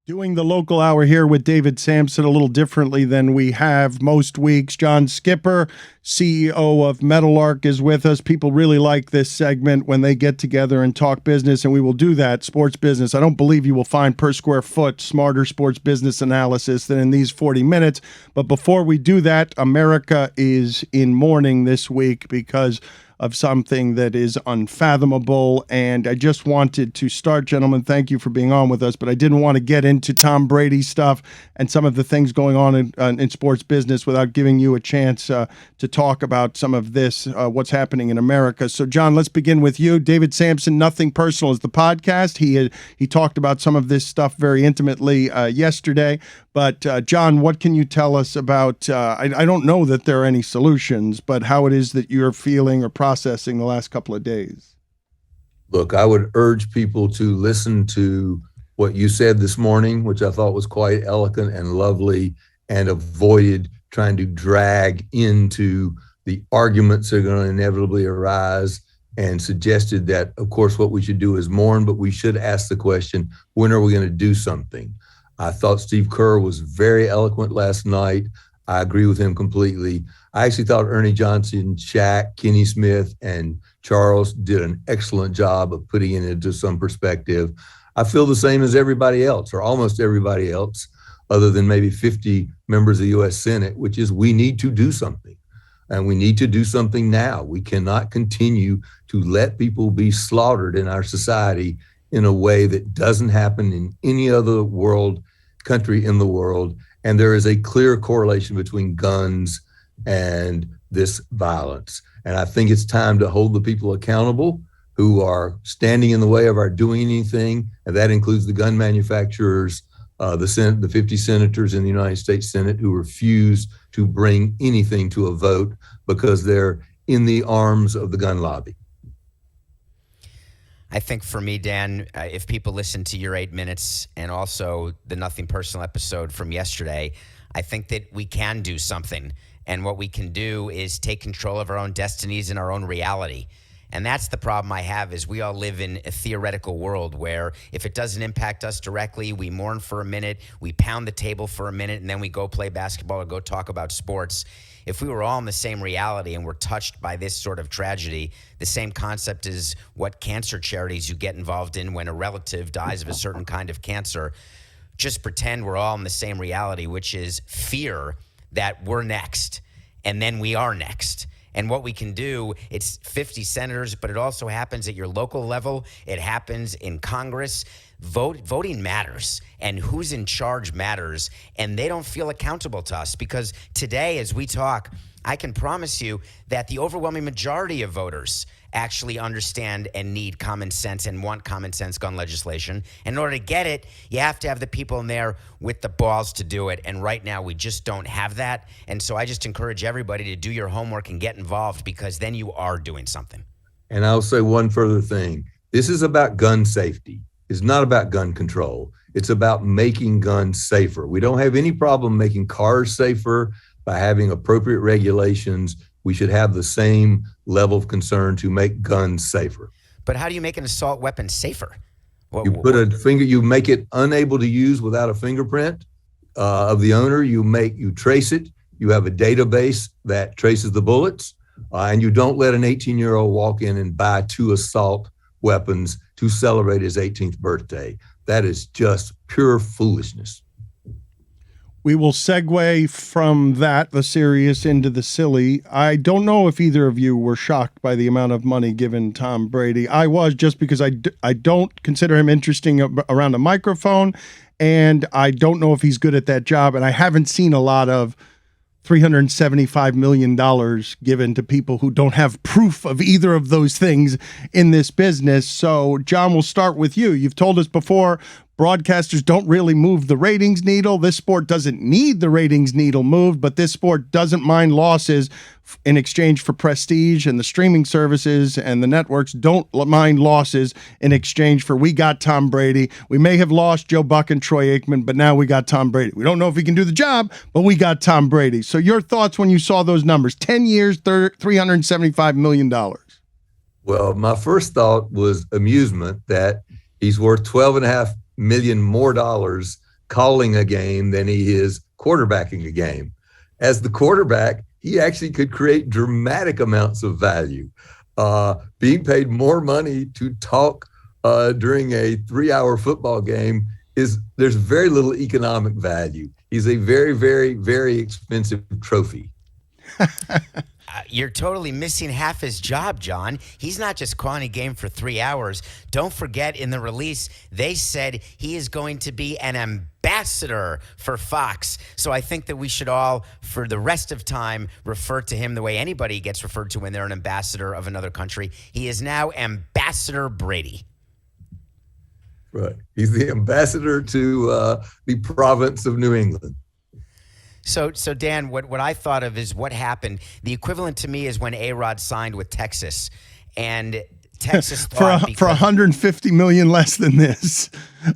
Doing the local hour here with David Samson a little differently than we have most weeks. John Skipper, CEO of Metal-Arc, is with us. People really like this segment when they get together and talk business, and we will do that, sports business. I don't believe you will find per square foot smarter sports business analysis than in these 40 minutes. But before we do that, America is in mourning this week because of something that is unfathomable. And I just wanted to start, gentlemen, thank you for being on with us, but I didn't want to get into Tom Brady stuff and some of the things going on in sports business without giving you a chance to talk about some of this, what's happening in America. So, John, let's begin with you. David Samson, Nothing Personal is the podcast. He talked about some of this stuff very intimately yesterday. But, John, what can you tell us about, I don't know that there are any solutions, but how it is that you're feeling or processing the last couple of days? Look, I would urge people to listen to what you said this morning, which I thought was quite eloquent and lovely, and avoided trying to drag into the arguments that are going to inevitably arise, and suggested that, of course, what we should do is mourn, but we should ask the question, when are we going to do something? I thought Steve Kerr was very eloquent last night. I agree with him completely. I actually thought Ernie Johnson, Shaq, Kenny Smith, and Charles did an excellent job of putting it into some perspective. I feel the same as everybody else, or almost everybody else, other than maybe 50 members of the U.S. Senate, which is we need to do something. And we need to do something now. We cannot continue to let people be slaughtered in our society in a way that doesn't happen in any other country in the world. And there is a clear correlation between guns and this violence. And I think it's time to hold the people accountable who are standing in the way of our doing anything. And that includes the gun manufacturers, the 50 senators in the United States Senate who refuse to bring anything to a vote because they're in the arms of the gun lobby. I think for me, Dan, if people listen to your 8 minutes and also the Nothing Personal episode from yesterday, I think that we can do something. And what we can do is take control of our own destinies and our own reality. And that's the problem I have, is we all live in a theoretical world where if it doesn't impact us directly, we mourn for a minute, we pound the table for a minute, and then we go play basketball or go talk about sports. If we were all in the same reality and were touched by this sort of tragedy, the same concept is what cancer charities you get involved in when a relative dies of a certain kind of cancer. Just pretend we're all in the same reality, which is fear that we're next, and then we are next. And what we can do, it's 50 senators, but it also happens at your local level. It happens in Congress. Voting matters, and who's in charge matters, and they don't feel accountable to us because today, as we talk, I can promise you that the overwhelming majority of voters actually understand and need common sense and want common sense gun legislation. And in order to get it, you have to have the people in there with the balls to do it. And right now, we just don't have that. And so I just encourage everybody to do your homework and get involved, because then you are doing something. And I'll say one further thing. This is about gun safety. It's not about gun control. It's about making guns safer. We don't have any problem making cars safer by having appropriate regulations. We should have the same level of concern to make guns safer. But how do you make an assault weapon safer? You put a finger, you make it unable to use without a fingerprint of the owner. You trace it. You have a database that traces the bullets, and you don't let an 18-year-old walk in and buy 2 assault weapons to celebrate his 18th birthday. That is just pure foolishness. We will segue from that, the serious, into the silly. I don't know if either of you were shocked by the amount of money given Tom Brady. I was, just because I don't consider him interesting around a microphone, and I don't know if he's good at that job, and I haven't seen a lot of $375 million given to people who don't have proof of either of those things in this business. So, John, we'll start with you. You've told us before, broadcasters don't really move the ratings needle. This sport doesn't need the ratings needle moved, but this sport doesn't mind losses in exchange for prestige, and the streaming services and the networks don't mind losses in exchange for, we got Tom Brady. We may have lost Joe Buck and Troy Aikman, but now we got Tom Brady. We don't know if he can do the job, but we got Tom Brady. So your thoughts when you saw those numbers, 10 years, $375 million. Well, my first thought was amusement that he's worth $12.5 million more calling a game than he is quarterbacking a game. As the quarterback, he actually could create dramatic amounts of value. Being paid more money to talk during a 3-hour football game there's very little economic value. He's a very, very, very expensive trophy. You're totally missing half his job, John. He's not just calling a game for 3 hours. Don't forget, in the release, they said he is going to be an ambassador for Fox. So I think that we should all, for the rest of time, refer to him the way anybody gets referred to when they're an ambassador of another country. He is now Ambassador Brady. Right. He's the ambassador to the province of New England. So Dan, what I thought of is what happened. The equivalent to me is when A-Rod signed with Texas, and Texas thought for $150 million less than this,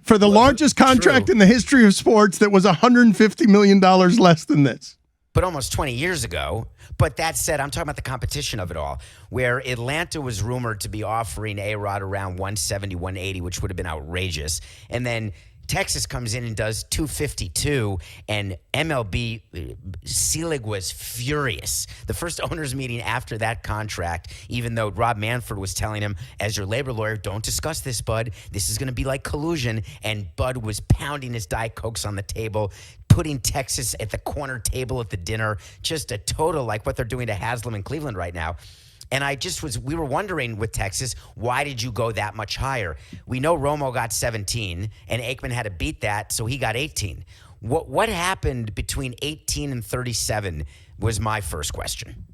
for the largest contract in the history of sports, that was $150 million less than this. But almost 20 years ago. But that said, I'm talking about the competition of it all, where Atlanta was rumored to be offering A-Rod around 170, 180, which would have been outrageous. And then Texas comes in and does 252, and MLB, Selig was furious. The first owners meeting after that contract, even though Rob Manfred was telling him, as your labor lawyer, don't discuss this, Bud. This is going to be like collusion. And Bud was pounding his Diet Cokes on the table, putting Texas at the corner table at the dinner, just a total like what they're doing to Haslam in Cleveland right now. And we were wondering with Texas, why did you go that much higher? We know Romo got 17 and Aikman had to beat that, so he got 18. What happened between 18 and 37 was my first question.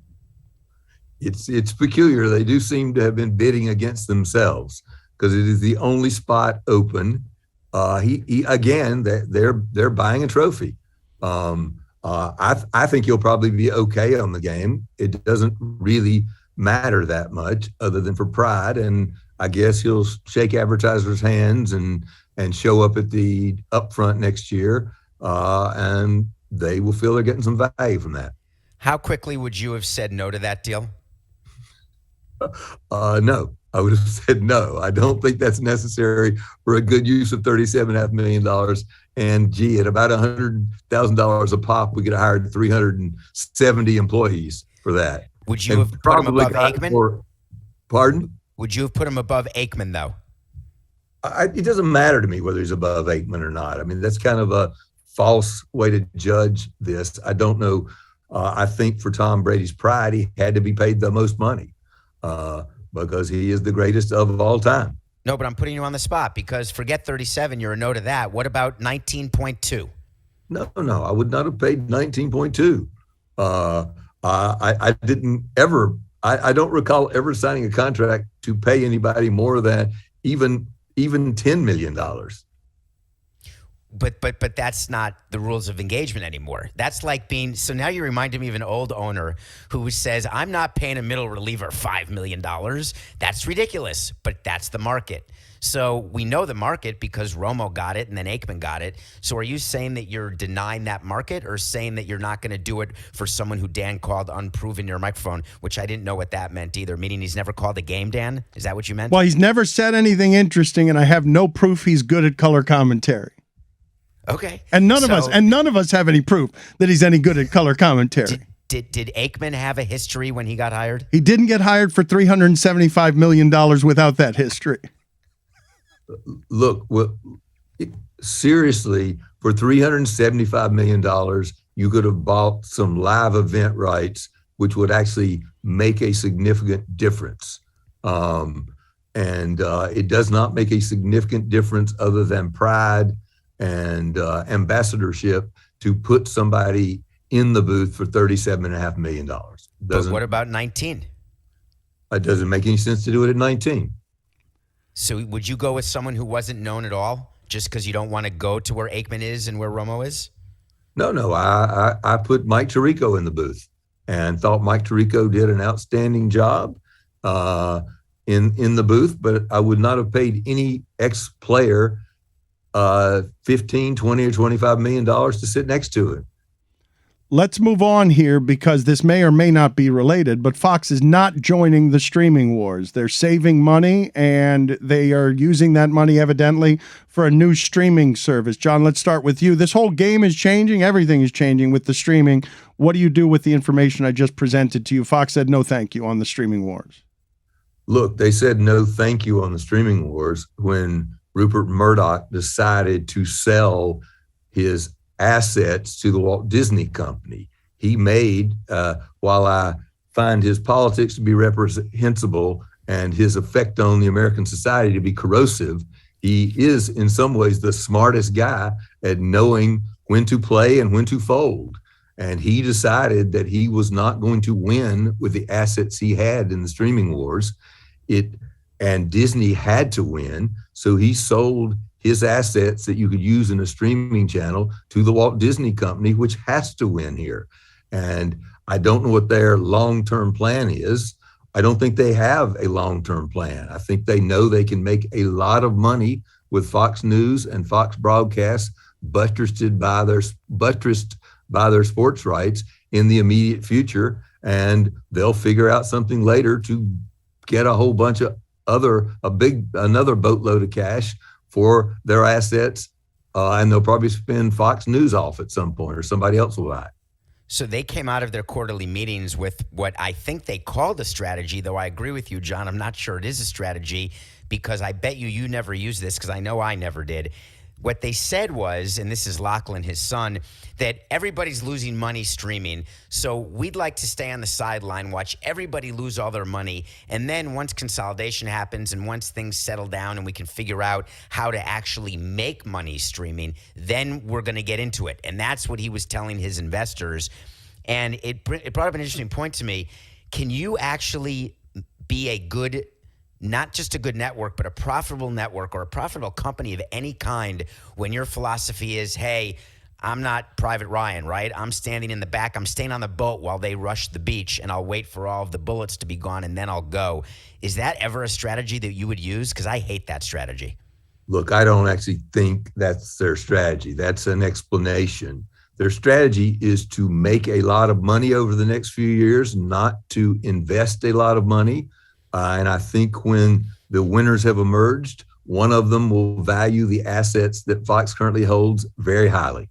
It's peculiar. They do seem to have been bidding against themselves because it is the only spot open. They're buying a trophy. I think he'll probably be okay on the game. It doesn't really matter that much other than for pride. And I guess he'll shake advertisers' hands and show up at the upfront next year. And they will feel they're getting some value from that. How quickly would you have said no to that deal? No, I would have said no. I don't think that's necessary for a good use of $37.5 million. And at about $100,000 a pop, we could have hired 370 employees for that. Would you have put him above Aikman? Pardon? Would you have put him above Aikman, though? It doesn't matter to me whether he's above Aikman or not. I mean, that's kind of a false way to judge this. I don't know. I think for Tom Brady's pride, he had to be paid the most money because he is the greatest of all time. No, but I'm putting you on the spot because forget 37. You're a no to that. What about 19.2? No, I would not have paid 19.2. I didn't ever. I don't recall ever signing a contract to pay anybody more than even $10 million. But that's not the rules of engagement anymore. That's like being, so now you reminded me of an old owner who says, I'm not paying a middle reliever $5 million. That's ridiculous, but that's the market. So we know the market because Romo got it and then Aikman got it. So are you saying that you're denying that market or saying that you're not going to do it for someone who Dan called unproven near a microphone, which I didn't know what that meant either, meaning he's never called a game, Dan? Is that what you meant? Well, he's never said anything interesting, and I have no proof he's good at color commentary. Okay. And none of us have any proof that he's any good at color commentary. Did Aikman have a history when he got hired? He didn't get hired for $375 million without that history. Look, seriously, for $375 million, you could have bought some live event rights, which would actually make a significant difference. And it does not make a significant difference other than pride and ambassadorship to put somebody in the booth for $37.5 million. But what about 19? It doesn't make any sense to do it at 19. So would you go with someone who wasn't known at all just because you don't want to go to where Aikman is and where Romo is? No. I put Mike Tirico in the booth and thought Mike Tirico did an outstanding job in the booth, but I would not have paid any ex-player $15, $20, or $25 million to sit next to him. Let's move on here because this may or may not be related, but Fox is not joining the streaming wars. They're saving money and they are using that money evidently for a new streaming service. John, let's start with you. This whole game is changing. Everything is changing with the streaming. What do you do with the information I just presented to you? Fox said no thank you on the streaming wars. Look, they said no thank you on the streaming wars when Rupert Murdoch decided to sell his assets to the Walt Disney Company. He made, while I find his politics to be reprehensible and his effect on the American society to be corrosive, he is in some ways the smartest guy at knowing when to play and when to fold. And he decided that he was not going to win with the assets he had in the streaming wars. And Disney had to win, so he sold his assets that you could use in a streaming channel to the Walt Disney Company, which has to win here. And I don't know what their long-term plan is. I don't think they have a long-term plan. I think they know they can make a lot of money with Fox News and Fox Broadcast buttressed by their sports rights in the immediate future, and they'll figure out something later to get a whole bunch of another boatload of cash for their assets, and they'll probably spin Fox News off at some point, or somebody else will buy it. So they came out of their quarterly meetings with what I think they called a strategy, though I agree with you, John. I'm not sure it is a strategy because I bet you never used this because I know I never did. What they said was, and this is Lachlan, his son, that everybody's losing money streaming. So we'd like to stay on the sideline, watch everybody lose all their money. And then once consolidation happens and once things settle down and we can figure out how to actually make money streaming, then we're going to get into it. And that's what he was telling his investors. And it brought up an interesting point to me. Can you actually be a good, not just a good network, but a profitable network or a profitable company of any kind when your philosophy is, hey, I'm not Private Ryan, right? I'm standing in the back. I'm staying on the boat while they rush the beach, and I'll wait for all of the bullets to be gone, and then I'll go. Is that ever a strategy that you would use? Because I hate that strategy. Look, I don't actually think that's their strategy. That's an explanation. Their strategy is to make a lot of money over the next few years, not to invest a lot of money. And I think when the winners have emerged, one of them will value the assets that Fox currently holds very highly.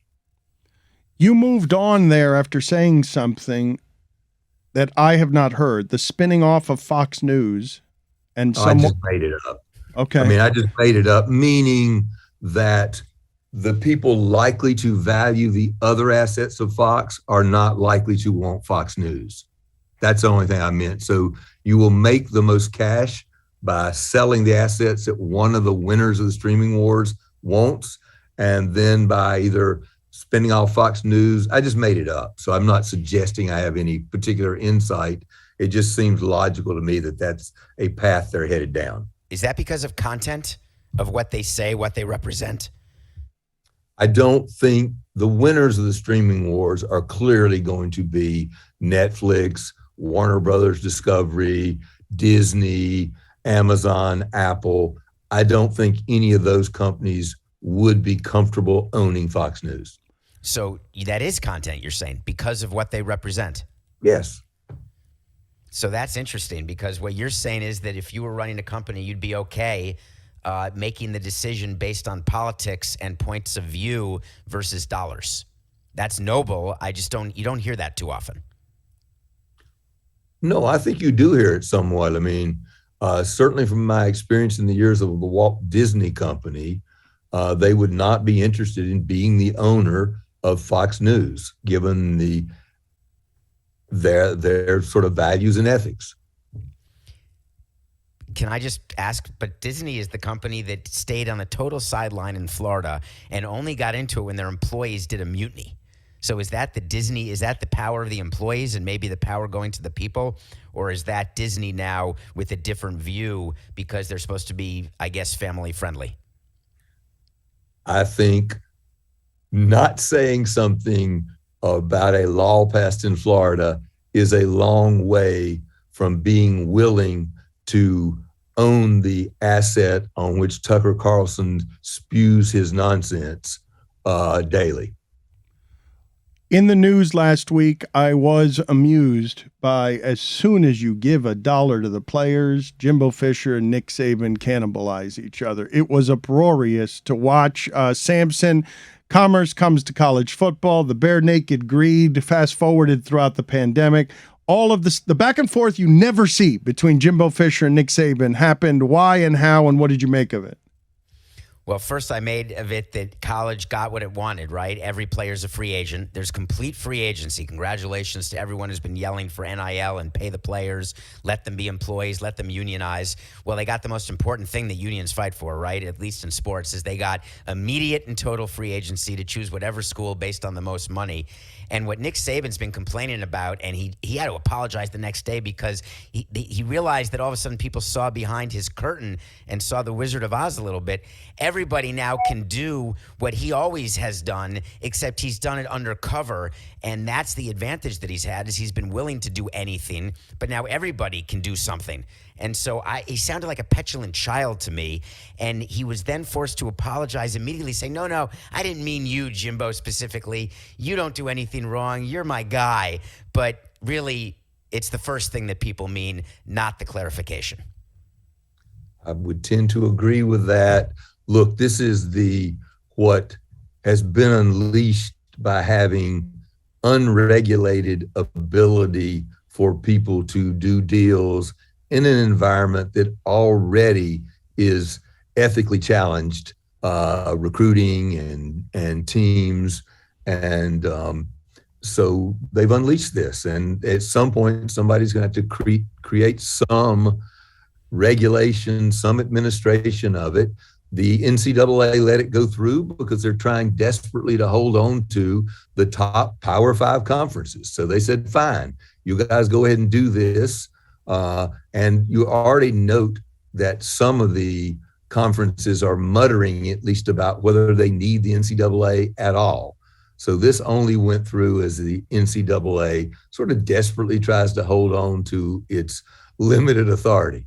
You moved on there after saying something that I have not heard, the spinning off of Fox News. And I just made it up. Okay. I mean, I just made it up, meaning that the people likely to value the other assets of Fox are not likely to want Fox News. That's the only thing I meant. So you will make the most cash by selling the assets that one of the winners of the streaming wars wants, and then by either spinning off Fox News. I just made it up. So I'm not suggesting I have any particular insight. It just seems logical to me that that's a path they're headed down. Is that because of content, of what they say, what they represent? I don't think the winners of the streaming wars are clearly going to be Netflix, Warner Brothers Discovery, Disney, Amazon, Apple. I don't think any of those companies would be comfortable owning Fox News. So that is content, you're saying, because of what they represent? Yes. So that's interesting, because what you're saying is that if you were running a company, you'd be okay making the decision based on politics and points of view versus dollars. That's noble. You don't hear that too often. No, I think you do hear it somewhat. I mean, certainly from my experience in the years of the Walt Disney Company, they would not be interested in being the owner of Fox News, given their sort of values and ethics. Can I just ask, but Disney is the company that stayed on the total sideline in Florida and only got into it when their employees did a mutiny. So is that the power of the employees and maybe the power going to the people? Or is that Disney now with a different view because they're supposed to be, I guess, family friendly? I think not saying something about a law passed in Florida is a long way from being willing to own the asset on which Tucker Carlson spews his nonsense daily. In the news last week, I was amused by as soon as you give $1 to the players, Jimbo Fisher and Nick Saban cannibalize each other. It was uproarious to watch. Samson, commerce comes to college football, the bare naked greed fast forwarded throughout the pandemic. All of this, the back and forth you never see between Jimbo Fisher and Nick Saban happened. Why and how, and what did you make of it? Well, first I made of it that college got what it wanted, right? Every player's a free agent. There's complete free agency. Congratulations to everyone who's been yelling for NIL and pay the players, let them be employees, let them unionize. Well, they got the most important thing that unions fight for, right? At least in sports, is they got immediate and total free agency to choose whatever school based on the most money. And what Nick Saban's been complaining about, and he had to apologize the next day because he realized that all of a sudden people saw behind his curtain and saw the Wizard of Oz a little bit. Everybody now can do what he always has done, except he's done it undercover. And that's the advantage that he's had, is he's been willing to do anything, but now everybody can do something. And so he sounded like a petulant child to me. And he was then forced to apologize immediately, saying, no, I didn't mean you, Jimbo, specifically. You don't do anything wrong. You're my guy. But really, it's the first thing that people mean, not the clarification. I would tend to agree with that. Look, this is what has been unleashed by having unregulated ability for people to do deals in an environment that already is ethically challenged, recruiting and teams. And so they've unleashed this. And at some point, somebody's going to have to create some regulation, some administration of it. The NCAA let it go through because they're trying desperately to hold on to the top Power 5 conferences. So they said, fine, you guys go ahead and do this. And you already note that some of the conferences are muttering at least about whether they need the NCAA at all. So this only went through as the NCAA sort of desperately tries to hold on to its limited authority.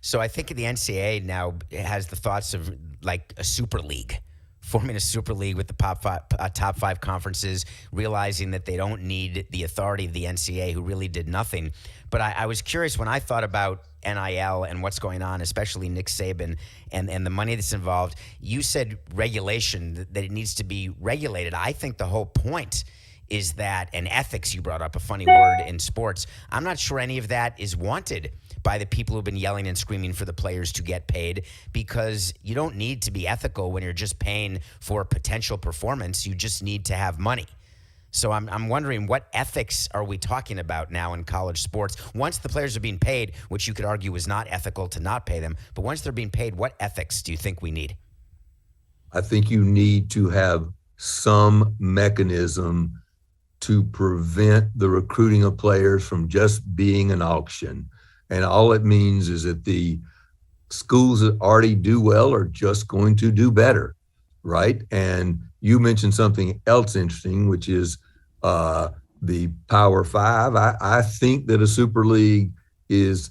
So I think the NCAA now has the thoughts of like a super league, forming a super league with the top five conferences, realizing that they don't need the authority of the NCAA, who really did nothing. But I was curious when I thought about NIL and what's going on, especially Nick Saban and the money that's involved. You said regulation, that it needs to be regulated. I think the whole point is that, and ethics, you brought up, a funny word in sports. I'm not sure any of that is wanted by the people who've been yelling and screaming for the players to get paid, because you don't need to be ethical when you're just paying for potential performance. You just need to have money. So I'm wondering, what ethics are we talking about now in college sports? Once the players are being paid, which you could argue is not ethical to not pay them, but once they're being paid, what ethics do you think we need? I think you need to have some mechanism to prevent the recruiting of players from just being an auction. And all it means is that the schools that already do well are just going to do better, right? And you mentioned something else interesting, which is the Power 5. I think that a super league is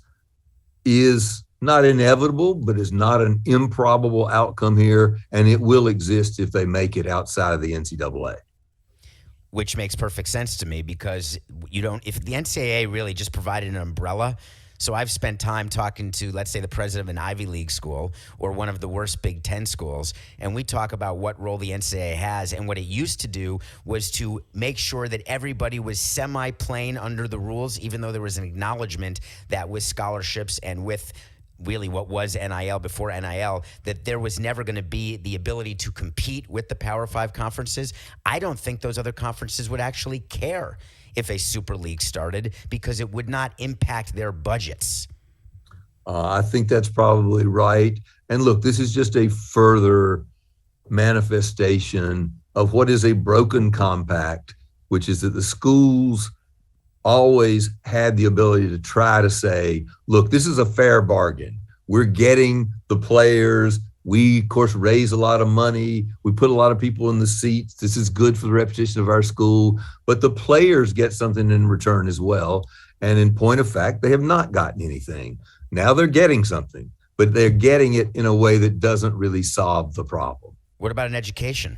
not inevitable, but is not an improbable outcome here, and it will exist if they make it outside of the NCAA. Which makes perfect sense to me, because if the NCAA really just provided an umbrella. So I've spent time talking to, let's say, the president of an Ivy League school or one of the worst Big Ten schools, and we talk about what role the NCAA has. And what it used to do was to make sure that everybody was semi-playing under the rules, even though there was an acknowledgement that with scholarships and with really what was NIL before NIL, that there was never going to be the ability to compete with the Power 5 conferences. I don't think those other conferences would actually care if a super league started, because it would not impact their budgets. I think that's probably right. And look, this is just a further manifestation of what is a broken compact, which is that the schools always had the ability to try to say, look, this is a fair bargain. We're getting the players. We, of course, raise a lot of money. We put a lot of people in the seats. This is good for the reputation of our school. But the players get something in return as well. And in point of fact, they have not gotten anything. Now they're getting something, but they're getting it in a way that doesn't really solve the problem. What about an education?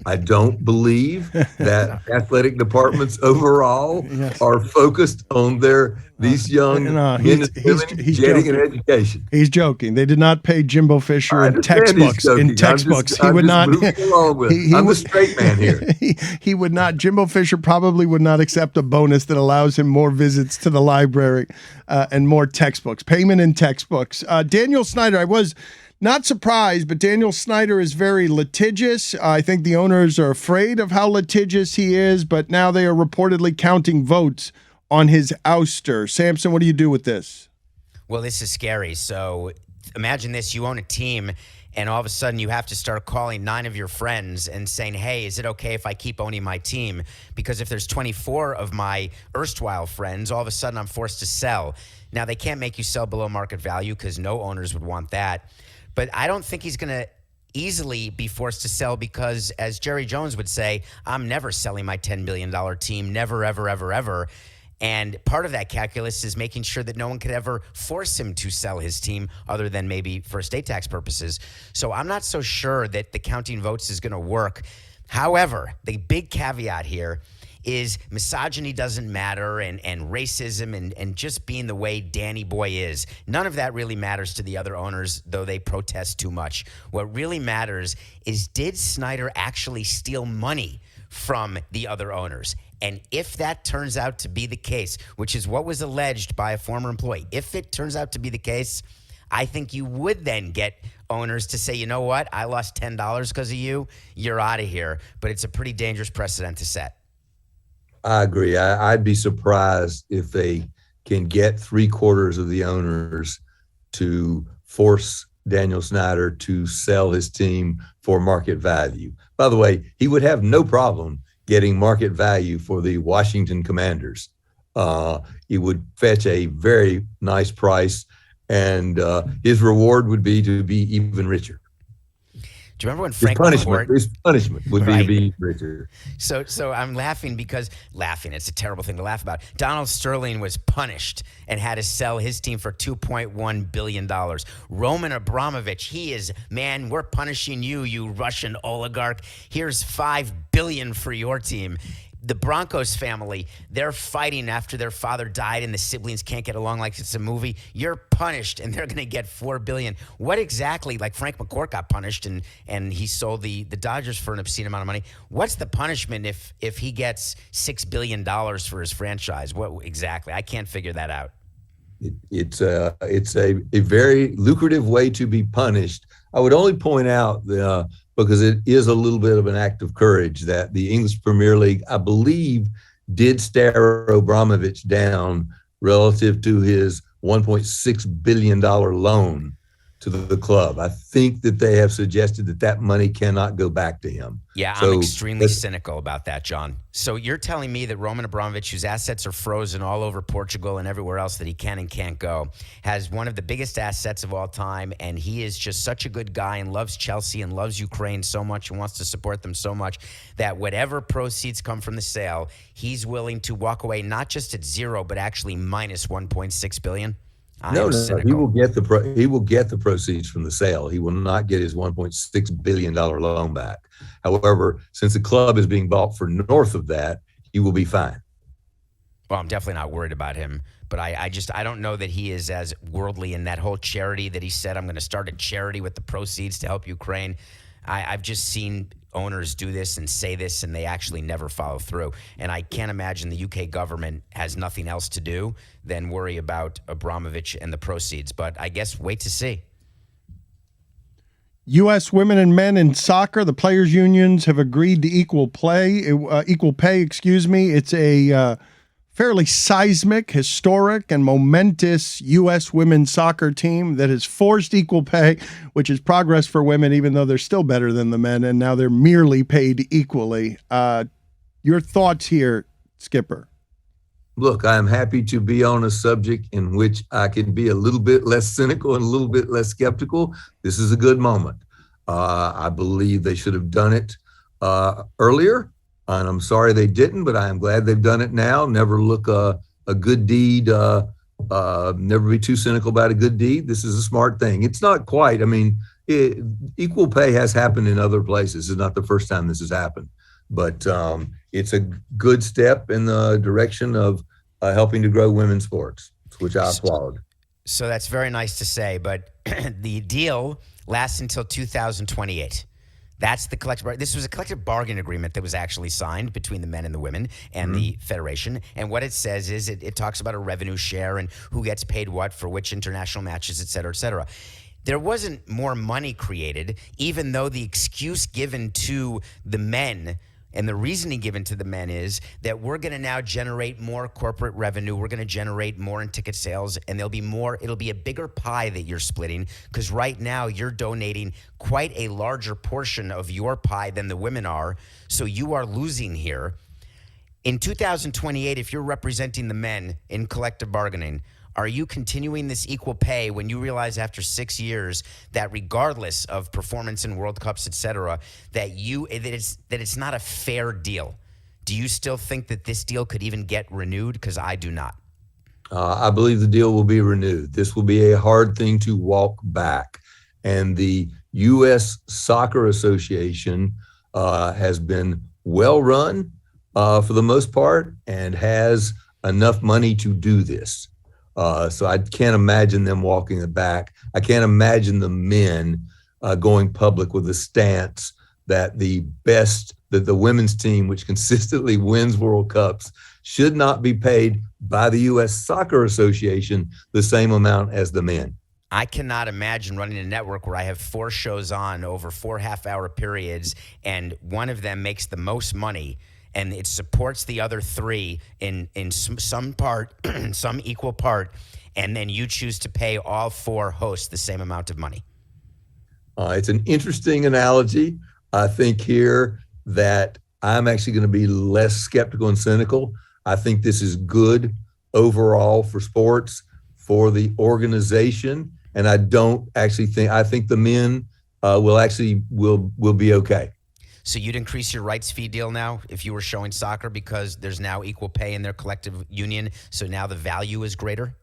I don't believe that athletic departments overall are focused on these young men and women he's getting joking. an education. He's joking. They did not pay Jimbo Fisher I in understand he's textbooks. joking. In textbooks, I'm just moving along with it. I'm the would- straight man here. he would not. Jimbo Fisher probably would not accept a bonus that allows him more visits to the library and more textbooks. Payment in textbooks. Daniel Snyder, I was not surprised, but Daniel Snyder is very litigious. I think the owners are afraid of how litigious he is, but now they are reportedly counting votes on his ouster. Samson, what do you do with this? Well, this is scary. So imagine this. You own a team, and all of a sudden you have to start calling 9 of your friends and saying, hey, is it okay if I keep owning my team? Because if there's 24 of my erstwhile friends, all of a sudden I'm forced to sell. Now, they can't make you sell below market value because no owners would want that. But I don't think he's going to easily be forced to sell because, as Jerry Jones would say, I'm never selling my $10 billion team, never, ever, ever, ever. And part of that calculus is making sure that no one could ever force him to sell his team other than maybe for estate tax purposes. So I'm not so sure that the counting votes is going to work. However, the big caveat here is misogyny doesn't matter and racism and just being the way Danny Boy is. None of that really matters to the other owners, though they protest too much. What really matters is, did Snyder actually steal money from the other owners? And if that turns out to be the case, which is what was alleged by a former employee, if it turns out to be the case, I think you would then get owners to say, you know what, I lost $10 because of you, you're out of here. But it's a pretty dangerous precedent to set. I agree. I'd be surprised if they can get 3/4 of the owners to force Daniel Snyder to sell his team for market value. By the way, he would have no problem getting market value for the Washington Commanders. He would fetch a very nice price, and his reward would be to be even richer. Do you remember when His Frank punishment would be Right. to be richer. So I'm laughing because it's a terrible thing to laugh about. Donald Sterling was punished and had to sell his team for $2.1 billion. Roman Abramovich, we're punishing you, you Russian oligarch. Here's $5 billion for your team. The Broncos family, they're fighting after their father died and the siblings can't get along like it's a movie. You're punished and they're going to get $4 billion. What exactly, like Frank McCourt got punished and he sold the Dodgers for an obscene amount of money. What's the punishment if he gets $6 billion for his franchise? What exactly? I can't figure that out. It's a very lucrative way to be punished. I would only point out because it is a little bit of an act of courage that the English Premier League, I believe, did stare Abramovich down relative to his $1.6 billion loan to the club. I think that they have suggested that money cannot go back to him. Yeah, I'm extremely cynical about that, John. So you're telling me that Roman Abramovich, whose assets are frozen all over Portugal and everywhere else that he can and can't go, has one of the biggest assets of all time, and he is just such a good guy and loves Chelsea and loves Ukraine so much and wants to support them so much that whatever proceeds come from the sale, he's willing to walk away not just at zero, but actually minus $1.6 billion? No, he will get the proceeds from the sale. He will not get his $1.6 billion loan back. However, since the club is being bought for north of that, he will be fine. Well, I'm definitely not worried about him, but I don't know that he is as worldly in that whole charity that he said, I'm going to start a charity with the proceeds to help Ukraine. I've just seen owners do this and say this, and they actually never follow through. And I can't imagine the UK government has nothing else to do than worry about Abramovich and the proceeds. But I guess wait to see. U.S. women and men in soccer, the players' unions have agreed to equal pay. It's a fairly seismic, historic, and momentous U.S. women's soccer team that has forced equal pay, which is progress for women, even though they're still better than the men, and now they're merely paid equally. Your thoughts here, Skipper? Look, I'm happy to be on a subject in which I can be a little bit less cynical and a little bit less skeptical. This is a good moment. I believe they should have done it earlier. And I'm sorry they didn't, but I am glad they've done it now. Never look a good deed, never be too cynical about a good deed. This is a smart thing. It's not quite, equal pay has happened in other places. It's not the first time this has happened, but it's a good step in the direction of helping to grow women's sports, which I applaud. So that's very nice to say, but the deal lasts until 2028. That's the collective. This was a collective bargain agreement that was actually signed between the men and the women and the federation. And what it says is it talks about a revenue share and who gets paid what for which international matches, et cetera, et cetera. There wasn't more money created, even though the excuse given to the men and the reasoning given to the men is that we're going to now generate more corporate revenue. We're going to generate more in ticket sales, and there'll be more. It'll be a bigger pie that you're splitting because right now you're donating quite a larger portion of your pie than the women are. So you are losing here. In 2028, if you're representing the men in collective bargaining, are you continuing this equal pay when you realize after 6 years that regardless of performance in World Cups, et cetera, that it's not a fair deal? Do you still think that this deal could even get renewed? Because I do not. I believe the deal will be renewed. This will be a hard thing to walk back. And the U.S. Soccer Association has been well run for the most part and has enough money to do this. So I can't imagine them walking it back. I can't imagine the men going public with a stance that the women's team, which consistently wins World Cups, should not be paid by the U.S. Soccer Association the same amount as the men. I cannot imagine running a network where I have 4 shows on over 4 half-hour periods, and one of them makes the most money, and it supports the other 3 in some part, some equal part, and then you choose to pay all 4 hosts the same amount of money. It's an interesting analogy. I think here that I'm actually going to be less skeptical and cynical. I think this is good overall for sports, for the organization, and I think the men will be okay. So you'd increase your rights fee deal now if you were showing soccer because there's now equal pay in their collective union, so now the value is greater?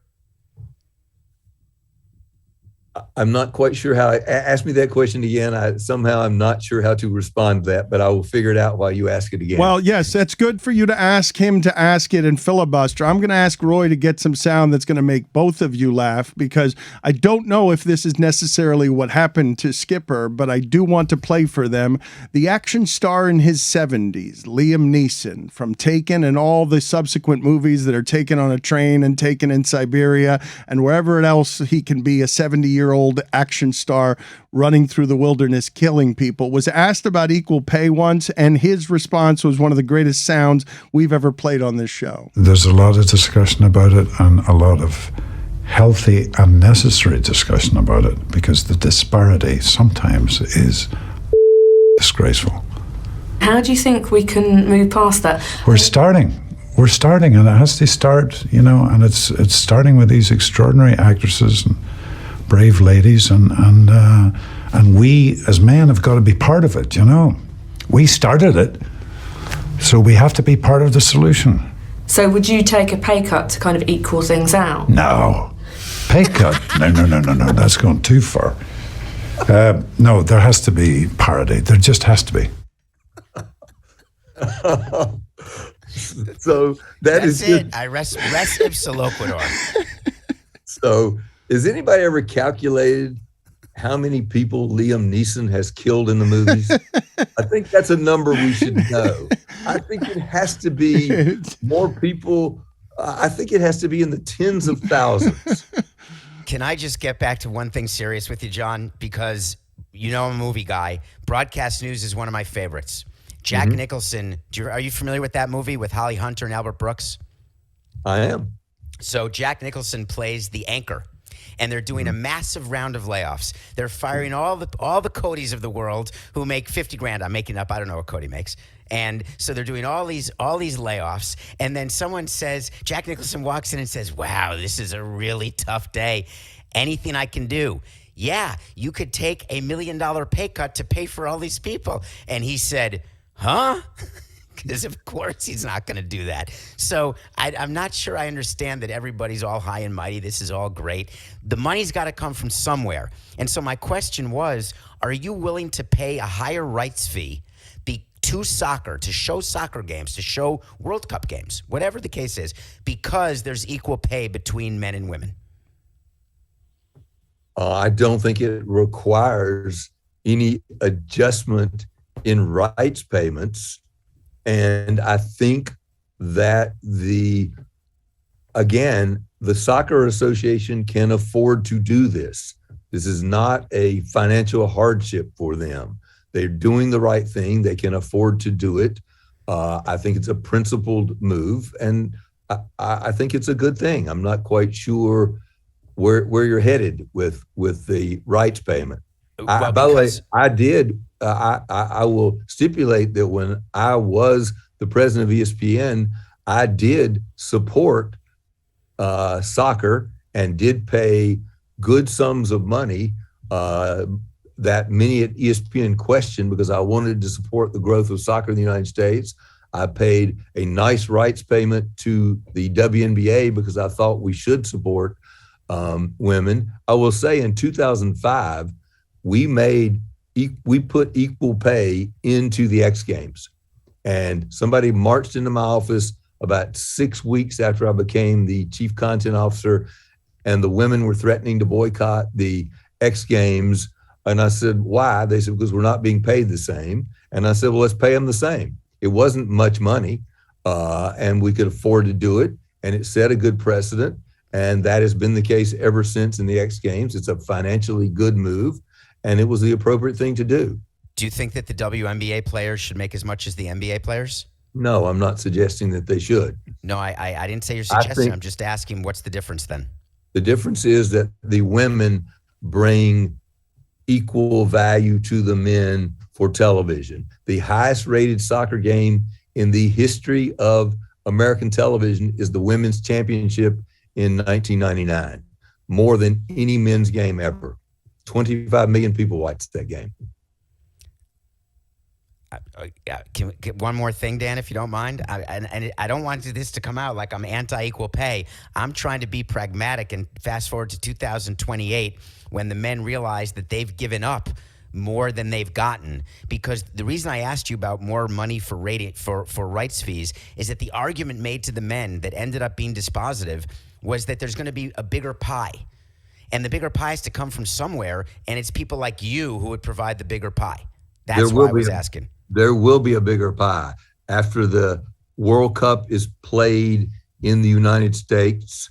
I'm not quite sure how. Ask me that question again. I'm not sure how to respond to that, but I will figure it out while you ask it again. Well, yes, that's good for you to ask him to ask it and filibuster. I'm going to ask Roy to get some sound that's going to make both of you laugh because I don't know if this is necessarily what happened to Skipper, but I do want to play for them. The action star in his 70s, Liam Neeson, from Taken and all the subsequent movies that are taken on a train and taken in Siberia and wherever else he can be, a 70-year-old action star running through the wilderness killing people, was asked about equal pay once, and his response was one of the greatest sounds we've ever played on this show. There's a lot of discussion about it and a lot of healthy and necessary discussion about it because the disparity sometimes is disgraceful. How do you think we can move past that? We're starting and it has to start, and it's starting with these extraordinary actresses and brave ladies, and we as men have got to be part of it. We started it, so we have to be part of the solution. So would you take a pay cut to kind of equal things out? No, pay cut? No, that's going too far. No, there has to be parity. There just has to be. So that's it. I rest ipsa loquitur. So has anybody ever calculated how many people Liam Neeson has killed in the movies? I think that's a number we should know. I think it has to be more people. I think it has to be in the tens of thousands. Can I just get back to one thing serious with you, John? Because I'm a movie guy. Broadcast News is one of my favorites. Jack Nicholson, are you familiar with that movie with Holly Hunter and Albert Brooks? I am. So Jack Nicholson plays the anchor, and they're doing a massive round of layoffs. They're firing all the Codys of the world who make $50,000. I'm making up. I don't know what Cody makes. And so they're doing all these layoffs. And then someone says, Jack Nicholson walks in and says, "Wow, this is a really tough day. Anything I can do?" "Yeah, you could take $1 million pay cut to pay for all these people." And he said, "Huh?" Because of course he's not going to do that. So I'm not sure I understand that everybody's all high and mighty. This is all great. The money's got to come from somewhere. And so my question was, are you willing to pay a higher rights fee to soccer, to show soccer games, to show World Cup games, whatever the case is, because there's equal pay between men and women? I don't think it requires any adjustment in rights payments. And I think that the Soccer Association can afford to do this. This is not a financial hardship for them. They're doing the right thing. They can afford to do it. I think it's a principled move, and I think it's a good thing. I'm not quite sure where you're headed with the rights payment. By the way, I will stipulate that when I was the president of ESPN, I did support soccer and did pay good sums of money that many at ESPN questioned, because I wanted to support the growth of soccer in the United States. I paid a nice rights payment to the WNBA because I thought we should support women. I will say in 2005, we put equal pay into the X Games. And somebody marched into my office about 6 weeks after I became the chief content officer, and the women were threatening to boycott the X Games. And I said, why? They said, because we're not being paid the same. And I said, well, let's pay them the same. It wasn't much money, and we could afford to do it. And it set a good precedent. And that has been the case ever since in the X Games. It's a financially good move, and it was the appropriate thing to do. Do you think that the WNBA players should make as much as the NBA players? No, I'm not suggesting that they should. No, I didn't say you're suggesting. I'm just asking, what's the difference then? The difference is that the women bring equal value to the men for television. The highest rated soccer game in the history of American television is the Women's Championship in 1999, more than any men's game ever. 25 million people watched that game. Can one more thing, Dan, if you don't mind? I don't want this to come out like I'm anti-equal pay. I'm trying to be pragmatic and fast forward to 2028 when the men realize that they've given up more than they've gotten. Because the reason I asked you about more money for rights fees is that the argument made to the men that ended up being dispositive was that there's going to be a bigger pie. And the bigger pie has to come from somewhere, and it's people like you who would provide the bigger pie. That's why I was asking. There will be a bigger pie. After the World Cup is played in the United States,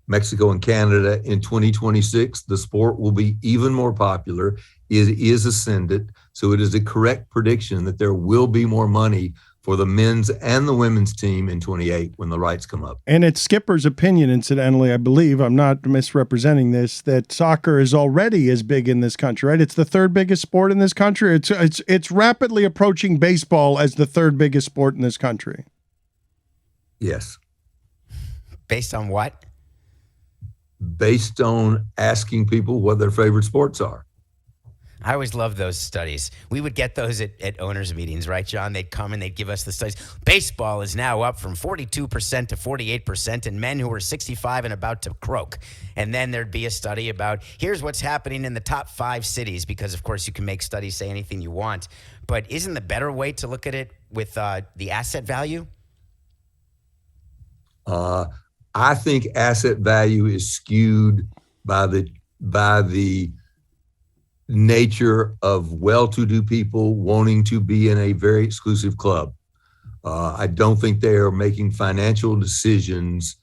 Mexico, and Canada in 2026, the sport will be even more popular. It is ascendant. So it is a correct prediction that there will be more money for the men's and the women's team in 28 when the rights come up. And it's Skipper's opinion, incidentally, I believe, I'm not misrepresenting this, that soccer is already as big in this country, right? It's the third biggest sport in this country. It's rapidly approaching baseball as the third biggest sport in this country. Yes. Based on what? Based on asking people what their favorite sports are. I always loved those studies. We would get those at owners' meetings, right, John? They'd come and they'd give us the studies. Baseball is now up from 42% to 48%, and men who are 65 and about to croak. And then there'd be a study about, here's what's happening in the top 5 cities, because, of course, you can make studies say anything you want. But isn't the better way to look at it with the asset value? I think asset value is skewed by the nature of well-to-do people wanting to be in a very exclusive club. I don't think they are making financial decisions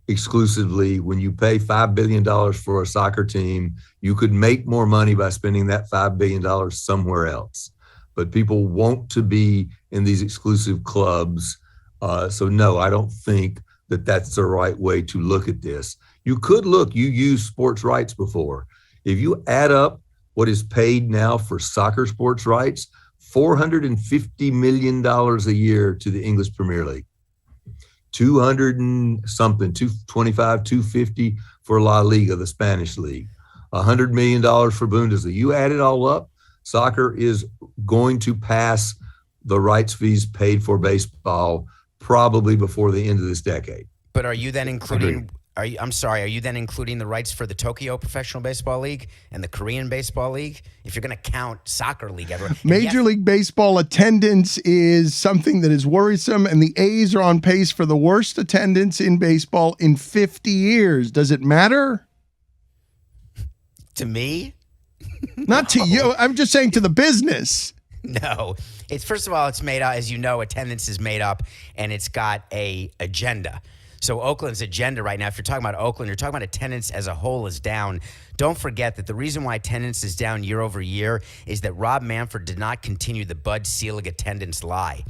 exclusively. When you pay $5 billion for a soccer team, you could make more money by spending that $5 billion somewhere else. But people want to be in these exclusive clubs. So no, I don't think that that's the right way to look at this. You used sports rights before. If you add up what is paid now for soccer sports rights, $450 million a year to the English Premier League, 200 and something, 225, 250 for La Liga, the Spanish league, $100 million for Bundesliga. You add it all up, soccer is going to pass the rights fees paid for baseball probably before the end of this decade. But are you then including? Are you then including the rights for the Tokyo Professional Baseball League and the Korean Baseball League? If you're going to count soccer league, Major League Baseball attendance is something that is worrisome, and the A's are on pace for the worst attendance in baseball in 50 years. Does it matter? To me? Not to you. I'm just saying to the business. No. It's first of all, it's made up, as you know, attendance is made up, and it's got a agenda. So Oakland's agenda right now, if you're talking about Oakland, you're talking about attendance as a whole is down. Don't forget that the reason why attendance is down year over year is that Rob Manfred did not continue the Bud Selig attendance lie.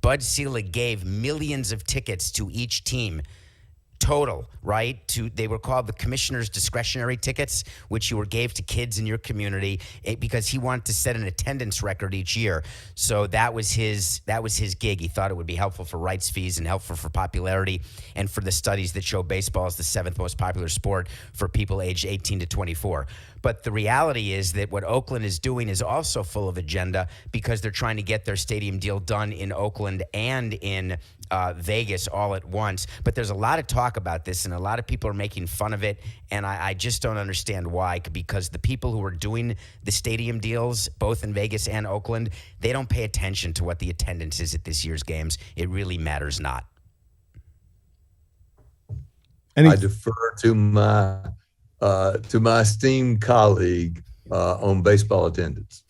Bud Selig gave millions of tickets to each team total, right? They were called the commissioner's discretionary tickets, which you gave to kids in your community because he wanted to set an attendance record each year. So that was his gig. He thought it would be helpful for rights fees and helpful for popularity and for the studies that show baseball is the 7th most popular sport for people aged 18 to 24. But the reality is that what Oakland is doing is also full of agenda because they're trying to get their stadium deal done in Oakland and in Vegas all at once. But there's a lot of talk about this, and a lot of people are making fun of it, and I just don't understand why, because the people who are doing the stadium deals, both in Vegas and Oakland, they don't pay attention to what the attendance is at this year's games. It really matters not. I defer to my esteemed colleague on baseball attendance.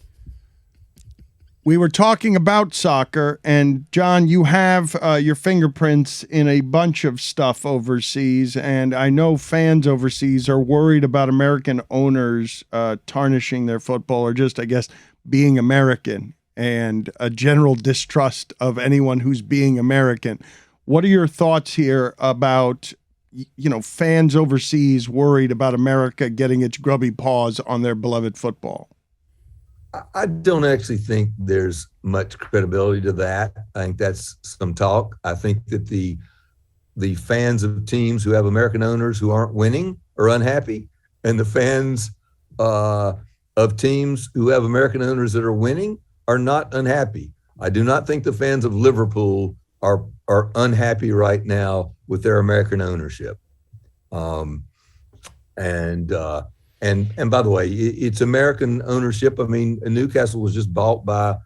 We were talking about soccer, and John, you have your fingerprints in a bunch of stuff overseas, and I know fans overseas are worried about American owners tarnishing their football, or just, I guess, being American, and a general distrust of anyone who's being American. What are your thoughts here about, fans overseas worried about America getting its grubby paws on their beloved football? I don't actually think there's much credibility to that. I think that's some talk. I think that the fans of teams who have American owners who aren't winning are unhappy, and the fans of teams who have American owners that are winning are not unhappy. I do not think the fans of Liverpool are unhappy right now with their American ownership. And by the way, it's American ownership. I mean, Newcastle was just bought by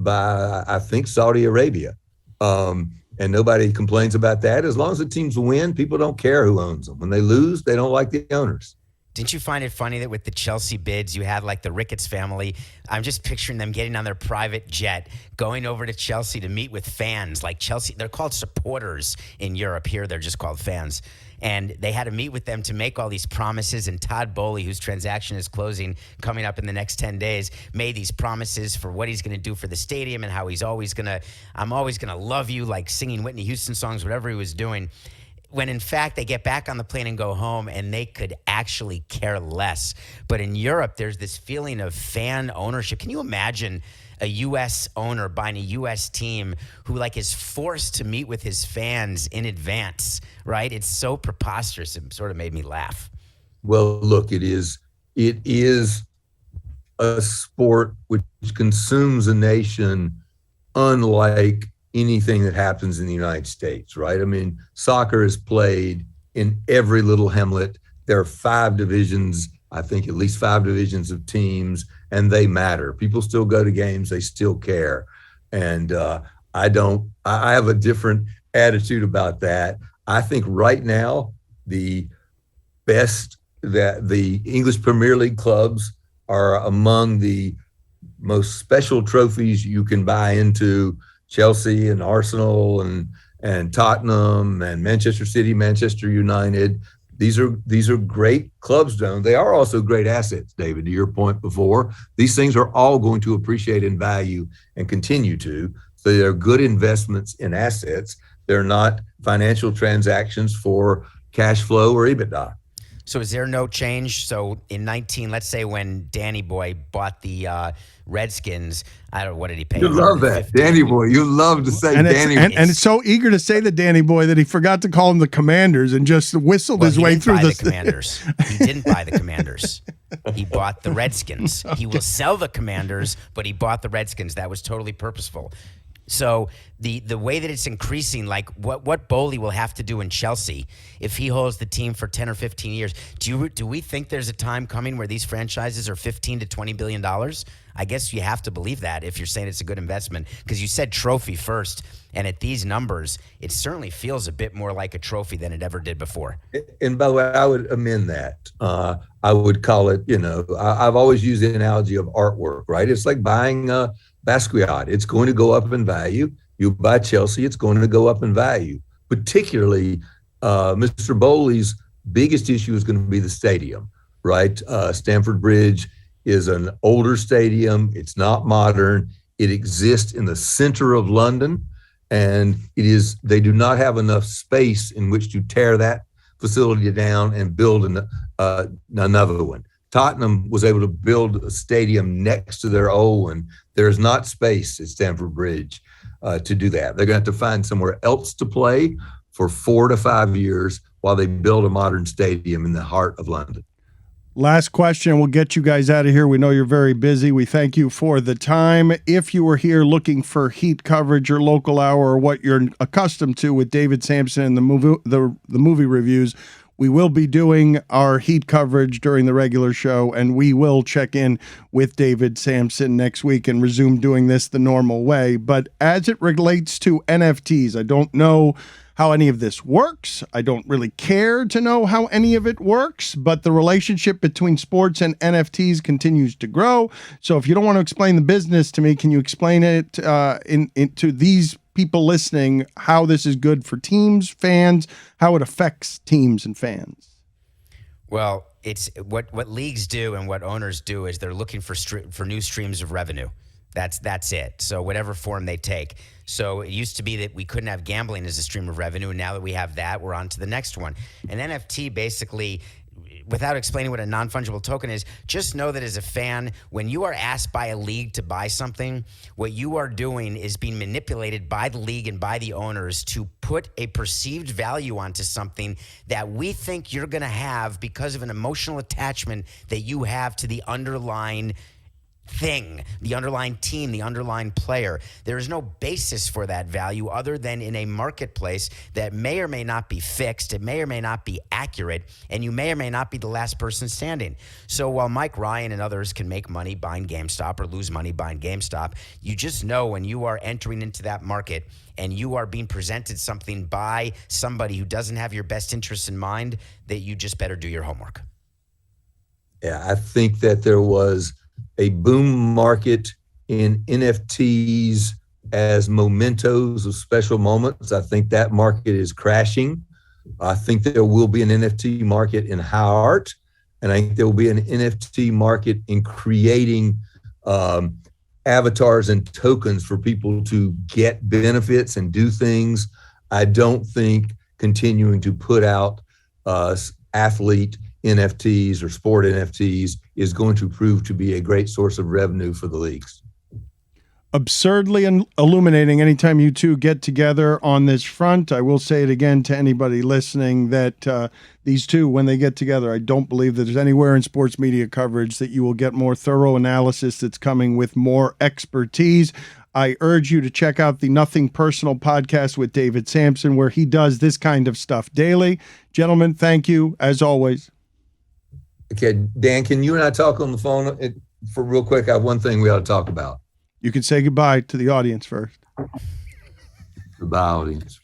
I think Saudi Arabia, and nobody complains about that. As long as the teams win, people don't care who owns them. When they lose, they don't like the owners. Didn't you find it funny that with the Chelsea bids, you had like the Ricketts family? I'm just picturing them getting on their private jet, going over to Chelsea to meet with fans. Like Chelsea, they're called supporters in Europe. Here, they're just called fans. And they had to meet with them to make all these promises. And Todd Bowley, whose transaction is closing coming up in the next 10 days, made these promises for what he's going to do for the stadium and how I'm always going to love you, like singing Whitney Houston songs, whatever he was doing. When in fact they get back on the plane and go home and they could actually care less. But in Europe, there's this feeling of fan ownership. Can you imagine a U.S. owner buying a U.S. team who is forced to meet with his fans in advance, right? It's so preposterous. It sort of made me laugh. Well, look, it is a sport which consumes a nation unlike anything that happens in the United States, right? I mean, soccer is played in every little hamlet. There are 5 divisions, I think at least 5 divisions of teams, and they matter. People still go to games, they still care. And I have a different attitude about that. I think right now, the English Premier League clubs are among the most special trophies you can buy into. Chelsea and Arsenal and Tottenham and Manchester City, Manchester United. These are great clubs, Joan. They are also great assets, David, to your point before. These things are all going to appreciate in value and continue to. So they're good investments in assets. They're not financial transactions for cash flow or EBITDA. So is there no change? So in let's say when Danny Boy bought the Redskins, I don't know, what did he pay? You love that. Danny Boy. You love to say Danny Boy. And it's so eager to say the Danny Boy that he forgot to call him the Commanders and just whistled his way through the Commanders. He didn't buy the Commanders. He bought the Redskins. He will sell the Commanders, but he bought the Redskins. That was totally purposeful. So the way that it's increasing, like what Bowley will have to do in Chelsea if he holds the team for 10 or 15 years. Do we think there's a time coming where these franchises are $15 to $20 billion? I guess you have to believe that if you're saying it's a good investment, because you said trophy first, and at these numbers, it certainly feels a bit more like a trophy than it ever did before. And by the way, I would amend that. I would call it, I've always used the analogy of artwork, right? It's like buying a Basquiat. It's going to go up in value. You buy Chelsea, it's going to go up in value. Particularly, Mr. Bowley's biggest issue is going to be the stadium, right? Stamford Bridge is an older stadium. It's not modern. It exists in the center of London, and they do not have enough space in which to tear that facility down and build another one. Tottenham was able to build a stadium next to their old one. There's not space at Stamford Bridge to do that. They're going to have to find somewhere else to play for 4 to 5 years while they build a modern stadium in the heart of London. Last question. We'll get you guys out of here. We know you're very busy. We thank you for the time. If you were here looking for Heat coverage or local hour or what you're accustomed to with David Samson and the movie reviews, we will be doing our Heat coverage during the regular show, and we will check in with David Samson next week and resume doing this the normal way. But as it relates to NFTs, I don't know how any of this works. I don't really care to know how any of it works, but the relationship between sports and NFTs continues to grow. So if you don't want to explain the business to me, can you explain it to these people listening, how this is good for teams, fans, how it affects teams and fans? Well, it's what leagues do and what owners do is they're looking for new streams of revenue. That's it. So whatever form they take. So it used to be that we couldn't have gambling as a stream of revenue, and now that we have that, we're on to the next one. An NFT basically, without explaining what a non-fungible token is, just know that as a fan, when you are asked by a league to buy something, what you are doing is being manipulated by the league and by the owners to put a perceived value onto something that we think you're going to have because of an emotional attachment that you have to the underlying thing, the underlying team, the underlying player. There is no basis for that value other than in a marketplace that may or may not be fixed, it may or may not be accurate, and you may or may not be the last person standing. So while Mike Ryan and others can make money buying GameStop or lose money buying GameStop, you just know when you are entering into that market and you are being presented something by somebody who doesn't have your best interests in mind, that you just better do your homework. Yeah, I think that there was a boom market in NFTs as mementos of special moments. I think that market is crashing. I think there will be an NFT market in high art, and I think there will be an NFT market in creating avatars and tokens for people to get benefits and do things. I don't think continuing to put out athlete NFTs or sport NFTs is going to prove to be a great source of revenue for the leagues. Absurdly illuminating anytime you two get together on this front. I will say it again to anybody listening that these two, when they get together, I don't believe that there's anywhere in sports media coverage that you will get more thorough analysis that's coming with more expertise. I urge you to check out the Nothing Personal podcast with David Samson, where he does this kind of stuff daily. Gentlemen, thank you, as always. Okay, Dan, can you and I talk on the phone for real quick? I have one thing we ought to talk about. You can say goodbye to the audience first. Goodbye, audience.